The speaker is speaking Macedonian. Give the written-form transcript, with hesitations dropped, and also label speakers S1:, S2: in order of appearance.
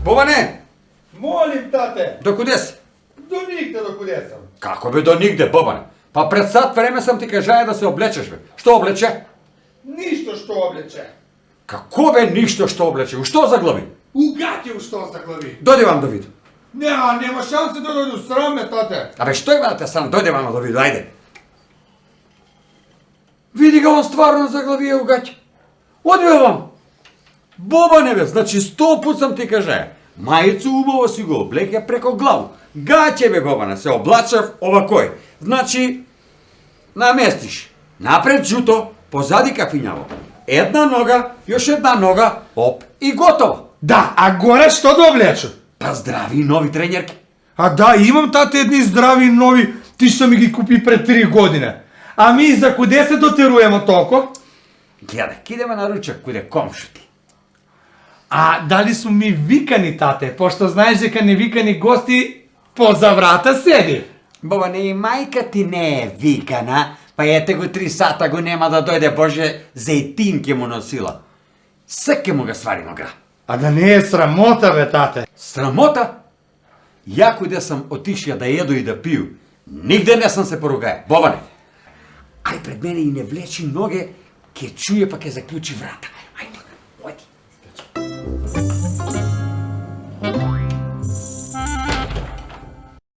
S1: Бобане!
S2: Молим, тате!
S1: Докуде си?
S2: До нигде докуде съм.
S1: Како бе до нигде, Бобане? Па пред сат време съм ти кажаја да се облечеш, бе. Што облече?
S2: Ништо што облече.
S1: Како бе ништо што облече? Што заглави?
S2: Угатил што заглави.
S1: Дојде вам да видам.
S2: Нема шансе да дојду, срам ме, тате.
S1: Абе, што има да те сам? Дојде вам да видам, ајде. Види го, он стварно заглавија угаќа. Оди бе вам. Бобане бе, значи 100 пут съм ти кажаја. Мајицу убаво си го облеке преко главу. Гаќе бе, Бобане, се облачав овакој. Значи, наместиш. Напред жуто, позади кафињаво. Една нога, још една нога, оп и готово.
S2: Да, а горе што да облечу?
S1: Па здрави нови тренерки.
S2: А да, имам, тате, едни здрави нови, ти што ми ги купи пред 3 години. А ми за куде се дотеруемо толку?
S1: Гледај, кидеме на ручак куде комшути.
S2: А дали су ми викани, тате, пошто знаеш дека невикани гости поза врата седи?
S1: Бобане, и мајка ти не е викана, па ете го 3 сата го нема да дојде, Боже, зејтин ке му носила. Сек ке му га свари нога.
S2: А да не е срамота, бе, тате.
S1: Срамота? Ја куде сам отишија да еду и да пию, нигде не сам се поругаја. Бобане, ај пред мене и не влечи ноге, ке чуе па ке заклучи врата.